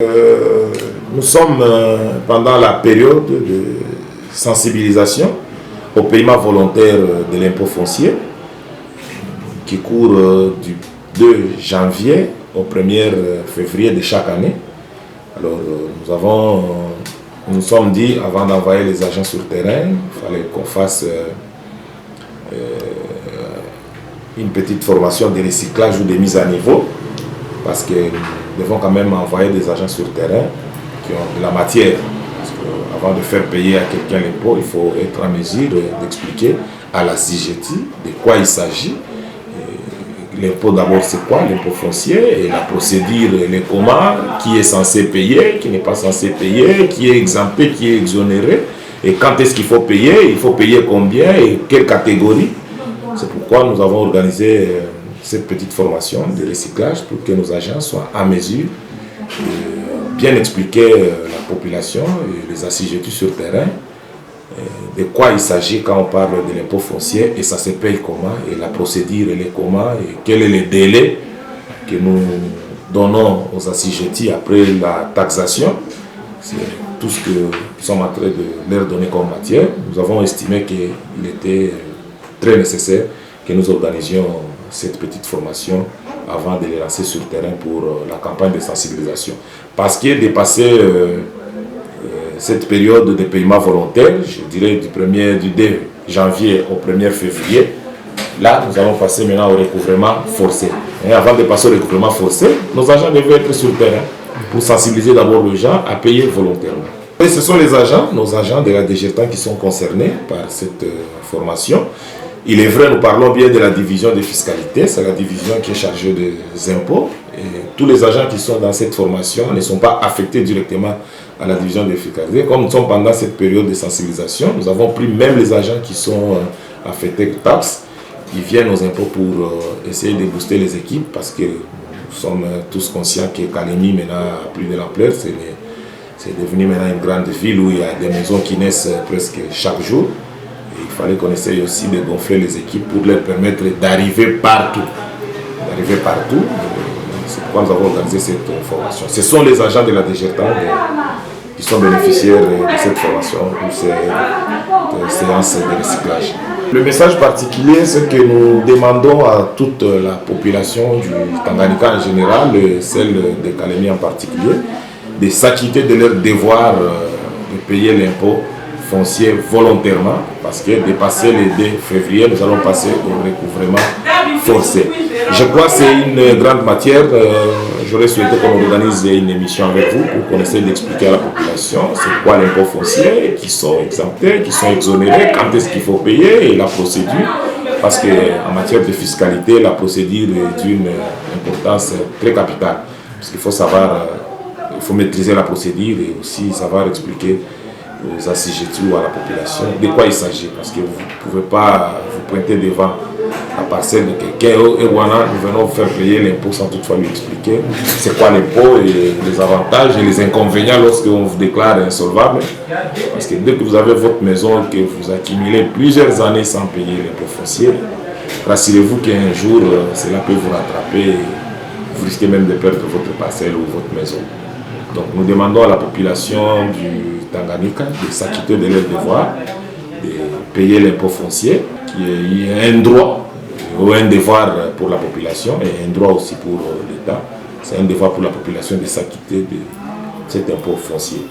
Nous sommes pendant la période de sensibilisation au paiement volontaire de l'impôt foncier qui court du 2 janvier au 1er février de chaque année. Alors nous nous sommes dit, avant d'envoyer les agents sur terrain, il fallait qu'on fasse une petite formation de recyclage ou de mise à niveau, parce que nous devons quand même envoyer des agents sur terrain qui ont de la matière. Parce qu'avant de faire payer à quelqu'un l'impôt, il faut être en mesure d'expliquer à la CIGETI de quoi il s'agit. L'impôt d'abord c'est quoi? L'impôt foncier, et la procédure, les comment, qui est censé payer, qui n'est pas censé payer, qui est exempté, qui est exonéré, et quand est-ce qu'il faut payer combien et quelle catégorie. C'est pourquoi nous avons organisé cette petite formation de recyclage pour que nos agents soient en mesure de bien expliquer la population et les assujettis sur terrain de quoi il s'agit quand on parle de l'impôt foncier et ça se paye comment et la procédure et les comment et quel est le délai que nous donnons aux assujettis après la taxation. C'est tout ce que nous sommes en train de leur donner comme matière. Nous avons estimé qu'il était très nécessaire que nous organisions cette petite formation avant de les lancer sur le terrain pour la campagne de sensibilisation. Parce qu'il est dépassé cette période de paiement volontaire, je dirais du 2 janvier au 1er février, là nous allons passer maintenant au recouvrement forcé. Et avant de passer au recouvrement forcé, nos agents devaient être sur le terrain pour sensibiliser d'abord les gens à payer volontairement. Et ce sont les agents, nos agents de la DGERTAN qui sont concernés par cette formation. Il est vrai, nous parlons bien de la division des fiscalités, c'est la division qui est chargée des impôts. Et tous les agents qui sont dans cette formation ne sont pas affectés directement à la division des fiscalités. Comme nous sommes pendant cette période de sensibilisation, nous avons pris même les agents qui sont affectés aux taxes, qui viennent aux impôts pour essayer de booster les équipes, parce que nous sommes tous conscients que Kalemi maintenant a pris de l'ampleur. C'est devenu maintenant une grande ville où il y a des maisons qui naissent presque chaque jour. Il fallait qu'on essaye aussi de gonfler les équipes pour leur permettre d'arriver partout. C'est pourquoi nous avons organisé cette formation. Ce sont les agents de la DGERTAN qui sont bénéficiaires de cette formation pour ces séances de recyclage. Le message particulier, c'est que nous demandons à toute la population du Tanganyika en général, celle de Kalemi en particulier, de s'acquitter de leur devoir de payer l'impôt foncier volontairement, parce que dépassé le 2 février, nous allons passer au recouvrement forcé. Je crois que c'est une grande matière. J'aurais souhaité qu'on organise une émission avec vous pour qu'on essaie d'expliquer à la population c'est quoi l'impôt foncier, qui sont exemptés, qui sont exonérés, quand est-ce qu'il faut payer et la procédure. Parce qu'en matière de fiscalité, la procédure est d'une importance très capitale. Parce qu'il faut savoir, il faut maîtriser la procédure et aussi savoir expliquer aux assujettis ou à la population de quoi il s'agit, parce que vous ne pouvez pas vous pointer devant la parcelle de quelqu'un et voilà, nous venons faire payer l'impôt sans toutefois lui expliquer c'est quoi l'impôt et les avantages et les inconvénients lorsqu'on vous déclare insolvable, parce que dès que vous avez votre maison et que vous accumulez plusieurs années sans payer l'impôt foncier, rassurez-vous qu'un jour cela peut vous rattraper et vous risquez même de perdre votre parcelle ou votre maison. Donc nous demandons à la population du Tanganyika de s'acquitter de leurs devoirs, de payer l'impôt foncier, qui est un droit ou un devoir pour la population et un droit aussi pour l'État. C'est un devoir pour la population de s'acquitter de cet impôt foncier.